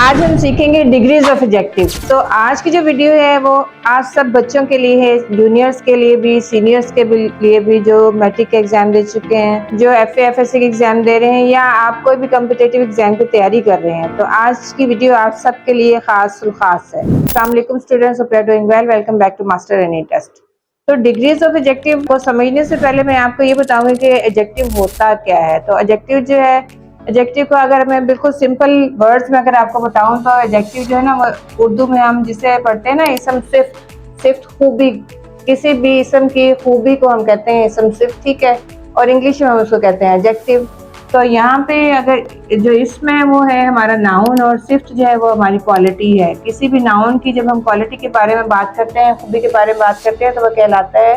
आज हम सीखेंगे डिग्रीज ऑफ एडजेक्टिव। तो आज की जो वीडियो है वो आज सब बच्चों के लिए है, जूनियर्स के लिए भी, सीनियर्स के लिए भी, जो मैट्रिक के एग्जाम दे चुके हैं, जो एफए एफएससी के एग्जाम दे रहे हैं, या आप कोई भी कम्पिटेटिव एग्जाम की तैयारी कर रहे हैं। तो आज की वीडियो आप सबके लिए खास है। अस्सलाम वालेकुम students, hope you are doing well. Welcome back to master any test. तो डिग्रीज ऑफ एडजेक्टिव को समझने से पहले मैं आपको ये बताऊंगी कि एडजेक्टिव होता क्या है। तो एडजेक्टिव जो है, एडजेक्टिव को अगर मैं बिल्कुल सिंपल वर्ड्स में अगर आपको बताऊं तो एडजेक्टिव जो है ना, वो उर्दू में हम जिसे पढ़ते हैं ना, इसम सिफ्त खूबी, किसी भी इसम की खूबी को हम कहते हैं इसम सिफ्त, ठीक है। और इंग्लिश में हम उसको कहते हैं एडजेक्टिव। तो यहाँ पे अगर जो इसमें है वो है हमारा नाउन, और सिफ्त जो है वो हमारी क्वालिटी है। किसी भी नाउन की जब हम क्वालिटी के बारे में बात करते हैं, खूबी के बारे में बात करते हैं, तो वह कहलाता है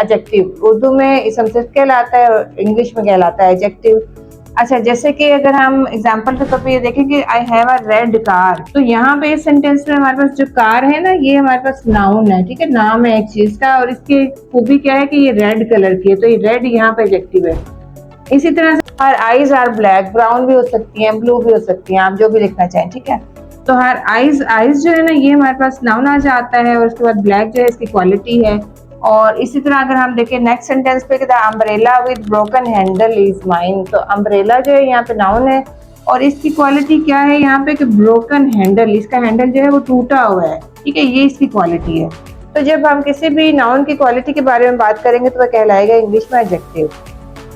एडजेक्टिव। उर्दू में इसम सिफ्त कहलाता है और इंग्लिश में कहलाता है एडजेक्टिव। अच्छा, जैसे कि अगर हम एग्जांपल के तौर पे ये देखें कि I have a red car, तो यहाँ पे इस सेंटेंस में हमारे पास जो कार है ना, ये हमारे पास नाउन है, ठीक है, नाम है एक चीज का, और इसकी खूबी क्या है कि ये रेड कलर की है, तो ये रेड यहाँ पे एडजेक्टिव है। इसी तरह से her eyes are black, brown भी हो सकती है, ब्लू भी हो सकती है, आप जो भी लिखना चाहें, ठीक है। तो हर आईज जो है ना, ये हमारे पास नाउन आ जाता है, और उसके बाद ब्लैक जो है इसकी क्वालिटी है। और इसी तरह अगर हम देखें नेक्स्ट सेंटेंस पे, umbrella with broken handle is mine, तो अम्ब्रेला जो है यहाँ पे नाउन है, और इसकी क्वालिटी क्या है यहाँ पे कि ब्रोकन हैंडल, इसका हैंडल जो है वो टूटा हुआ है, ठीक है, ये इसकी क्वालिटी है। तो जब हम किसी भी नाउन की क्वालिटी के बारे में बात करेंगे तो वह कहलाएगा इंग्लिश में एडजेक्टिव।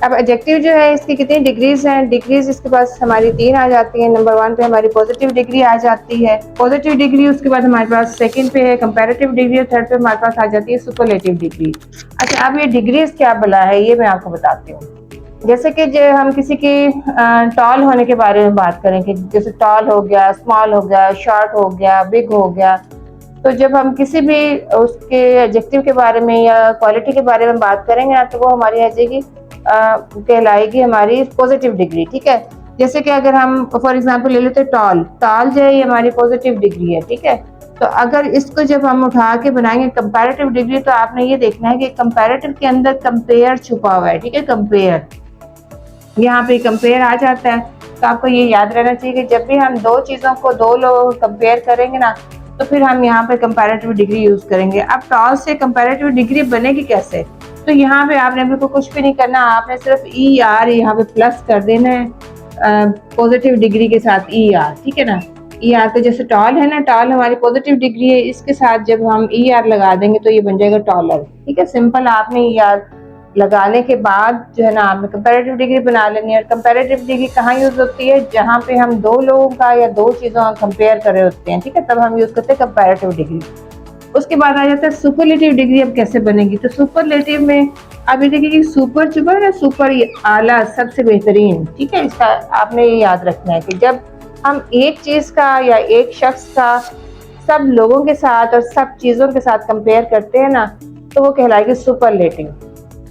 अब एडजेक्टिव जो है इसकी कितनी डिग्रीज हैं? डिग्रीज इसके पास हमारी 3 आ जाती हैं। नंबर 1 पे हमारी पॉजिटिव डिग्री आ जाती है, पॉजिटिव डिग्री। उसके बाद हमारे पास सेकंड पे है कंपैरेटिव डिग्री, और थर्ड पे हमारे पास आ जाती है सुपरलेटिव डिग्री। अच्छा, अब ये डिग्रीज क्या भला है ये मैं आपको बताती हूँ। जैसे कि जो हम किसी की टॉल होने के बारे में बात करें कि जैसे टॉल हो गया, स्मॉल हो गया, शॉर्ट हो गया, बिग हो गया, तो जब हम किसी भी उसके एडजेक्टिव के बारे में या क्वालिटी के बारे में बात करेंगे ना, तो वो हमारी आ जाएगी, कहलाएगी हमारी पॉजिटिव डिग्री, ठीक है। जैसे कि अगर हम फॉर एग्जांपल ले लेते हैं टॉल, टॉल जो है ये हमारी पॉजिटिव डिग्री है, ठीक है। तो अगर इसको जब हम उठा के बनाएंगे कंपैरेटिव डिग्री, तो आपने ये देखना है कि कंपैरेटिव के अंदर कंपेयर छुपा हुआ है, ठीक है, कंपेयर, यहाँ पे कंपेयर आ जाता है। तो आपको ये याद रहना चाहिए कि जब भी हम दो चीजों को, दो लोग कंपेयर करेंगे ना, तो फिर हम यहाँ पे कंपैरेटिव डिग्री यूज करेंगे। अब टॉल से कंपैरेटिव डिग्री बनेगी कैसे? तो यहाँ पे आपने बिल्कुल कुछ भी नहीं करना, आपने सिर्फ ई आर यहाँ पे प्लस कर देना है पॉजिटिव डिग्री के साथ, ई आर, ठीक है ना। ई आर, तो जैसे टॉल है ना, टॉल हमारी पॉजिटिव डिग्री है, इसके साथ जब हम ई आर लगा देंगे तो ये बन जाएगा टॉलर, ठीक है। सिंपल, आपने ई आर लगाने के बाद जो है ना, आपने कंपैरेटिव डिग्री बना लेनी है। और कंपैरेटिव डिग्री कहाँ यूज होती है? जहाँ पे हम दो लोगों का या दो चीजों का कंपेयर कर रहे होते हैं, ठीक है, तब हम यूज करते हैं कंपैरेटिव डिग्री। उसके बाद आ जाता है सुपरलेटिव डिग्री। अब कैसे बनेगी? तो सुपरलेटिव में अब ये देखिए कि सुपर छुपा है ना, सुपर आला, सबसे बेहतरीन, ठीक है। इसका आपने ये याद रखना है कि जब हम एक चीज का या एक शख्स का सब लोगों के साथ और सब चीजों के साथ कंपेयर करते हैं ना, तो वो कहलाएगी सुपरलेटिव।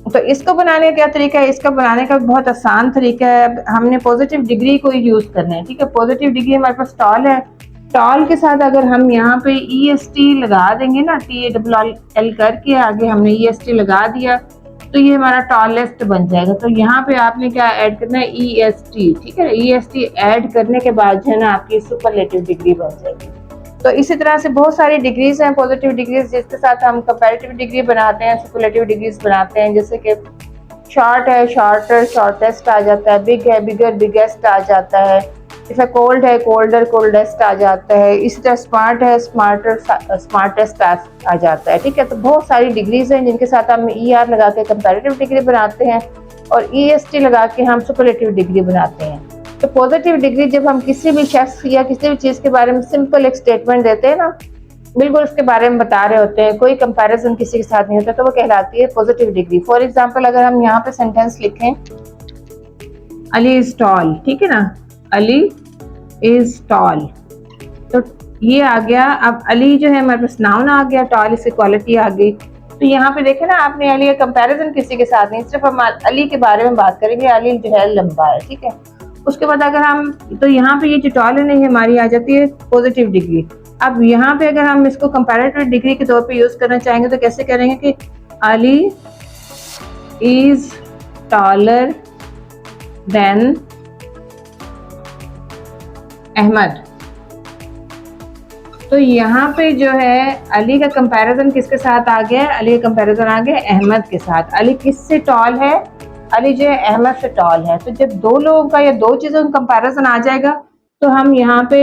तो इसको बनाने का क्या तरीका है? इसका बनाने का बहुत आसान तरीका है। हमने पॉजिटिव डिग्री को यूज करना है, ठीक है। पॉजिटिव डिग्री हमारे पास टॉल है, टॉल के साथ अगर हम यहाँ पे ई एस टी लगा देंगे ना, टी डबल एल करके आगे हमने ई एस टी लगा दिया, तो ये हमारा टॉलेस्ट बन जाएगा। तो यहाँ पे आपने क्या ऐड करना है? ई एस टी, ठीक है। ई एस टी ऐड करने के बाद जो है ना, आपकी सुपरलेटिव डिग्री बन जाएगी। तो इसी तरह से बहुत सारी डिग्रीज हैं पॉजिटिव डिग्रीज, जिसके साथ हम कंपैरेटिव डिग्री बनाते हैं, सुपरलेटिव डिग्रीज बनाते हैं। जैसे कि शॉर्ट है, शॉर्टर, शॉर्टेस्ट आ जाता है। बिग है, बिगर, बिगेस्ट आ जाता है। जैसे कोल्ड है, कोल्डर, कोल्डेस्ट आ जाता है। इसी तरह स्मार्ट है, स्मार्टर, स्मार्टेस्ट आ जाता है, ठीक है। तो बहुत सारी डिग्रीज हैं जिनके साथ हम ई आर लगा के कंपैरेटिव डिग्री बनाते हैं, और ई एस टी लगा के हम सुपरलेटिव डिग्री बनाते हैं। तो पॉजिटिव डिग्री जब हम किसी भी शख्स या किसी भी चीज के बारे में सिंपल एक स्टेटमेंट देते हैं ना, बिल्कुल उसके बारे में बता रहे होते हैं, कोई कंपैरिजन किसी के साथ नहीं होता, तो वो कहलाती है पॉजिटिव डिग्री। फॉर एग्जांपल अगर हम यहाँ पे सेंटेंस लिखें, अली इज टॉल, ठीक है ना, अली इज टॉल, तो ये आ गया। अब अली जो है हमारे पास नाउन आ गया, टॉल इसकी क्वालिटी आ गई। तो यहाँ पे देखे ना आपने, अली का कंपैरिजन किसी के साथ नहीं, सिर्फ हम अली के बारे में बात करेंगे, अली जो है लंबा है, ठीक है। उसके बाद अगर हम, तो यहाँ पे ये जो टॉल है ना, हमारी आ जाती है पॉजिटिव डिग्री। अब यहाँ पे अगर हम इसको कंपैरेटिव डिग्री के तौर पे यूज करना चाहेंगे तो कैसे करेंगे कि Ali is taller than Ahmad, तो यहाँ पे जो है अली का कंपैरिजन किसके साथ आ गया? अली का कंपैरिजन आ गया अहमद के साथ। अली किससे टॉल है? अली जो है अहमद से टॉल है। तो जब दो लोगों का या दो चीज़ों का कंपैरिजन आ जाएगा तो हम यहाँ पे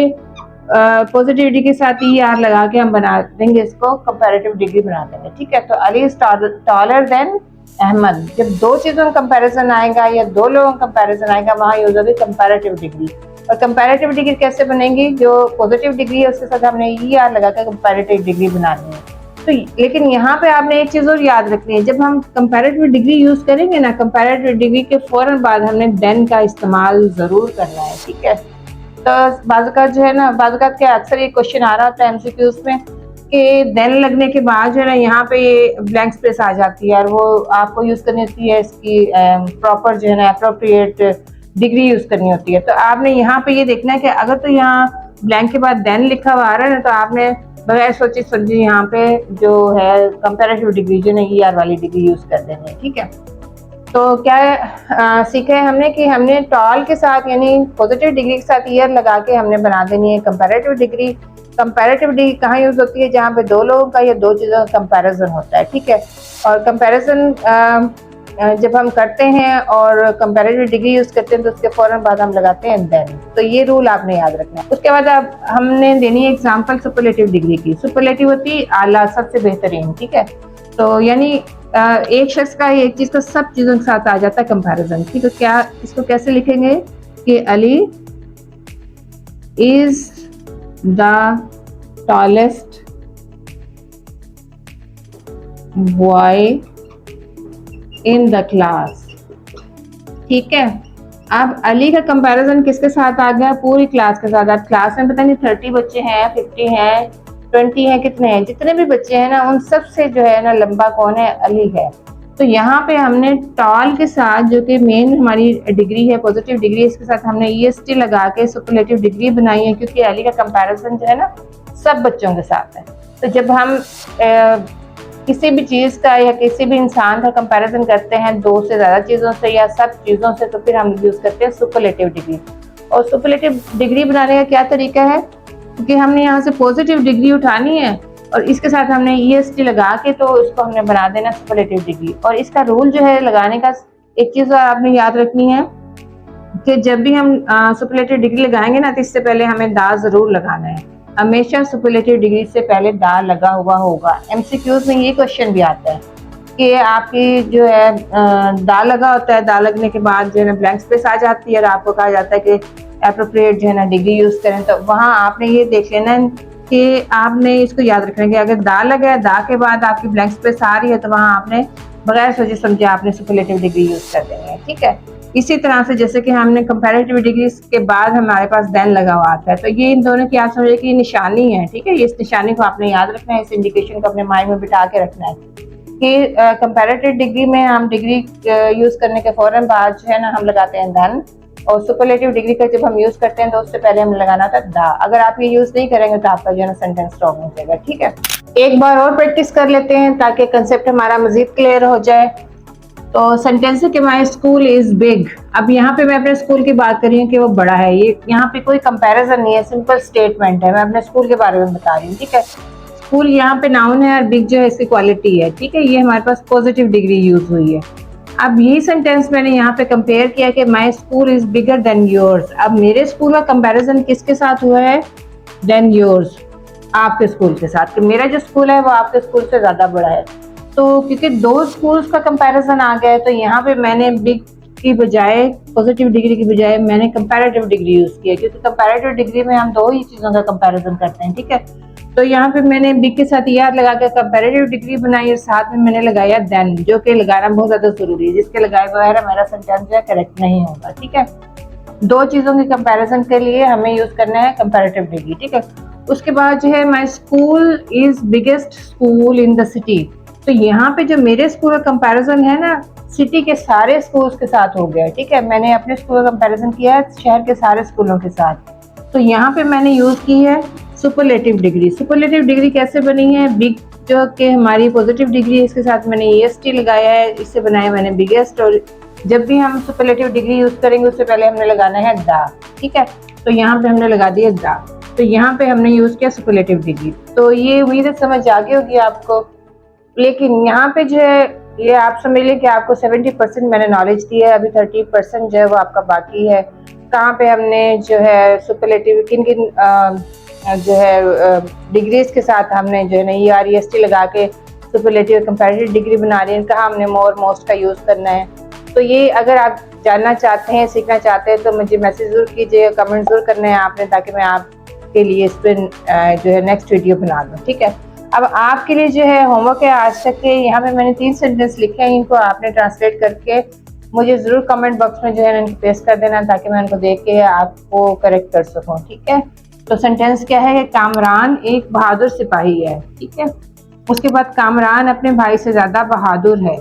पॉजिटिविटी के साथ ई आर लगा के हम बना देंगे, इसको कंपैरेटिव डिग्री बना देंगे। ठीक है, तो Ali is taller than Ahmad. जब दो चीज़ों का कंपैरिजन आएगा या दो लोगों का कंपैरिजन आएगा, वहाँ यूज होगी कंपैरेटिव डिग्री। और कंपैरेटिव डिग्री कैसे बनेगी? जो पॉजिटिव डिग्री है उसके साथ हमने ई आर लगा कर कंपैरेटिव डिग्री बनानी है। तो लेकिन यहाँ पे आपने एक चीज़ और याद रखनी है, जब हम कंपैरेटिव डिग्री यूज करेंगे ना, कंपैरेटिव डिग्री के फौरन बाद हमने देन का इस्तेमाल जरूर करना है। ठीक है, तो बाज़ जो है ना, बाज़ के अक्सर ये क्वेश्चन आ रहा होता है एमसीक्यूज में कि देन लगने के बाद जो है ना यहाँ पे ये ब्लैंक स्पेस आ जाती है और वो आपको यूज करनी होती है, इसकी प्रॉपर जो है ना अप्रोप्रिएट डिग्री यूज करनी होती है। तो आपने यहाँ पे ये देखना है कि अगर तो यहाँ ब्लैंक के बाद देन लिखा हुआ आ रहा है ना, तो आपने बगैर सोची समझी यहाँ पे जो है कंपैरेटिव डिग्री जो है ई आर वाली डिग्री यूज कर देनी है। ठीक है, तो क्या सीखा है हमने कि हमने टॉल के साथ यानी पॉजिटिव डिग्री के साथ ईयर लगा के हमने बना देनी है कंपैरेटिव डिग्री। कंपैरेटिव डिग्री कहाँ यूज होती है? जहाँ पे दो लोगों का या दो चीज़ों का कंपैरिजन होता है। ठीक है, और कंपैरिजन जब हम करते हैं और कंपैरेटिव डिग्री यूज करते हैं तो उसके फौरन बाद हम लगाते हैं देन। तो ये रूल आपने याद रखना है। उसके बाद अब हमने देनी है एग्जाम्पल सुपरलेटिव डिग्री की। सुपरलेटिव होती है आला, सबसे बेहतरीन। ठीक है, तो यानी एक शख्स का एक चीज तो सब चीजों के साथ आ जाता है कंपैरिजन। ठीक है, क्या इसको कैसे लिखेंगे कि Ali is the tallest boy in the class. ठीक है, अब अली का कंपैरिजन किसके साथ आ गया? पूरी क्लास के साथ। अब क्लास में पता नहीं 30 बच्चे हैं, 50 हैं, 20 हैं, कितने हैं, जितने भी बच्चे हैं ना उन सब से जो है ना लंबा कौन है? अली है। तो यहाँ पे हमने टॉल के साथ जो कि मेन हमारी डिग्री है पॉजिटिव डिग्री, इसके साथ हमने EST लगा के सुपरलेटिव डिग्री बनाई है, क्योंकि अली का कंपैरिजन जो है ना सब बच्चों के साथ है। तो जब हम किसी भी चीज़ का या किसी भी इंसान का कंपैरिजन करते हैं दो से ज़्यादा चीज़ों से या सब चीज़ों से, तो फिर हम यूज़ करते हैं सुपरलेटिव डिग्री। और सुपरलेटिव डिग्री बनाने का क्या तरीका है? क्योंकि हमने यहाँ से पॉजिटिव डिग्री उठानी है और इसके साथ हमने EST लगा के तो इसको हमने बना देना सुपरलेटिव डिग्री। और इसका रूल जो है लगाने का, एक चीज़ और आपने याद रखनी है कि जब भी हम सुपरलेटिव डिग्री लगाएंगे ना तो इससे पहले हमें दा ज़रूर लगाना है। हमेशा सुपरलेटिव डिग्री से पहले दा लगा हुआ होगा। MCQs में ये क्वेश्चन भी आता है कि आपकी जो है दा लगा होता है, दा लगने के बाद जो है ना ब्लैंक स्पेस आ जाती है और आपको कहा जाता है कि एप्रोप्रिएट जो है ना डिग्री यूज करें। तो वहाँ आपने ये देख लेना है कि आपने इसको याद रखना है कि अगर दा लगा है, दा के बाद आपकी ब्लैंक स्पेस आ रही है, तो वहाँ आपने बगैर सोचे समझे आपने सुपरलेटिव डिग्री यूज कर देनी है। ठीक है, इसी तरह से जैसे कि हमने कंपैरेटिव डिग्री के बाद हमारे पास देन लगा हुआ आता है, तो ये इन दोनों की आप समझिए कि निशानी है। ठीक है, इस निशानी को आपने याद रखना है, इस इंडिकेशन को अपने माइंड में बिठा के रखना है कि कंपैरेटिव डिग्री में हम डिग्री यूज करने के फौरन बाद जो है ना हम लगाते हैं देन, और सुपरलेटिव डिग्री का जब हम यूज करते हैं तो उससे पहले हमें लगाना था दा। अगर आप ये यूज नहीं करेंगे तो आपका जो है ना सेंटेंस स्ट्रॉन्ग हो जाएगा। ठीक है, एक बार और प्रैक्टिस कर लेते हैं ताकि कंसेप्ट हमारा मजीद क्लियर हो जाए। तो सेंटेंस है कि माई स्कूल इज बिग। अब यहाँ पे मैं अपने स्कूल की बात कर रही हूँ कि वो बड़ा है। ये यहाँ पे कोई कंपैरिजन नहीं है, सिंपल स्टेटमेंट है, मैं अपने स्कूल के बारे में बता रही हूँ। ठीक है, स्कूल यहाँ पे नाउन है और बिग जो है इसकी क्वालिटी है। ठीक है, ये हमारे पास पॉजिटिव डिग्री यूज हुई है। अब यही सेंटेंस मैंने यहाँ पे कंपेयर किया कि my school is bigger than yours. अब मेरे स्कूल का कंपैरिजन किसके साथ हुआ है? देन योर्स, आपके स्कूल के साथ, कि मेरा जो स्कूल है वो आपके स्कूल से ज़्यादा बड़ा है। तो क्योंकि दो स्कूल्स का कंपैरिजन आ गया है, तो यहाँ पे मैंने बिग की बजाय, पॉजिटिव डिग्री की बजाय मैंने कंपैरेटिव डिग्री यूज़ किया, क्योंकि कंपैरेटिव डिग्री में हम दो ही चीज़ों का कंपैरिजन करते हैं। ठीक है, तो यहाँ पे मैंने बिग के साथ याद लगा कर कंपैरेटिव डिग्री बनाई और साथ में मैंने लगाया देन, जो कि लगाना बहुत ज़्यादा ज़रूरी है। जिसके लगाए बगैर हमारा सेंटेंस जो है करेक्ट नहीं होगा। ठीक है, दो चीज़ों के कंपैरिजन के लिए हमें यूज़ करना है कंपैरेटिव डिग्री। ठीक है, उसके बाद जो है my school is biggest school in the city. तो यहाँ पे जो मेरे स्कूल का कंपैरिजन है ना सिटी के सारे स्कूल्स के साथ हो गया। ठीक है, मैंने अपने स्कूल का कंपैरिजन किया है शहर के सारे स्कूलों के साथ। तो यहाँ पे मैंने यूज़ की है सुपरलेटिव डिग्री। सुपरलेटिव डिग्री कैसे बनी है? बिग जो कि हमारी पॉजिटिव डिग्री है, इसके साथ मैंने EST लगाया है, इससे बनाया मैंने बिगेस्ट। और जब भी हम सुपरलेटिव डिग्री यूज़ करेंगे उससे पहले हमने लगाना है दा। ठीक है, तो यहाँ पे हमने लगा दिया दा। तो यहाँ पे हमने यूज़ किया सुपरलेटिव डिग्री। तो ये उम्मीद है समझ आ गई होगी आपको। लेकिन यहाँ पे जो है ये आप समझ लें कि आपको 70% मैंने नॉलेज दी है, अभी 30% जो है वो आपका बाकी है। कहाँ पे हमने जो है सुपरलेटिव किन किन जो है डिग्रीज के साथ हमने जो है ना EREST लगा के सुपरलेटिव कंपैरेटिव डिग्री बना रही है, कहाँ हमने मोर मोस्ट का यूज़ करना है। तो ये अगर आप जानना चाहते हैं, सीखना चाहते हैं, तो मुझे मैसेज ज़रूर कीजिए, कमेंट ज़रूर करने हैं आपने, ताकि मैं आपके लिए इस पर जो है नेक्स्ट वीडियो बना दूँ। ठीक है, अब आपके लिए जो है होमवर्क है आज तक के, यहाँ पे मैंने 3 सेंटेंस लिखे हैं, इनको आपने ट्रांसलेट करके मुझे ज़रूर कमेंट बॉक्स में जो है इनको पेस्ट कर देना, ताकि मैं उनको देख के आपको करेक्ट कर सकूँ। ठीक है, तो सेंटेंस क्या है कि कामरान एक बहादुर सिपाही है। ठीक है, उसके बाद कामरान अपने भाई से ज़्यादा बहादुर है,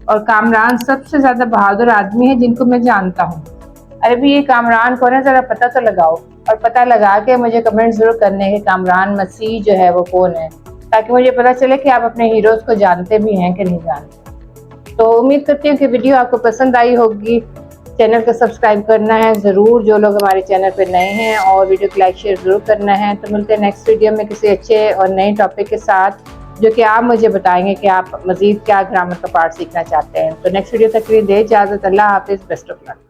और कामरान सबसे ज़्यादा बहादुर आदमी है जिनको मैं जानता हूँ। अरे भी ये कामरान कौन है, ज़रा पता तो लगाओ, और पता लगा के मुझे कमेंट ज़रूर करने के कामरान मसीह जो है वो कौन है, ताकि मुझे पता चले कि आप अपने हीरोज़ को जानते भी हैं कि नहीं जानते। तो उम्मीद करती हूँ कि वीडियो आपको पसंद आई होगी। चैनल को सब्सक्राइब करना है ज़रूर जो लोग हमारे चैनल पर नए हैं, और वीडियो को लाइक शेयर ज़रूर करना है। तो मिलते हैं नेक्स्ट वीडियो में किसी अच्छे और नए टॉपिक के साथ, जो कि आप मुझे बताएंगे कि आप मज़ीद क्या ग्रामर का पार्ट सीखना चाहते हैं। तो नेक्स्ट वीडियो तक के लिए दे इजाज़त। अल्लाह हाफिज़, बेस्ट ऑफ लक।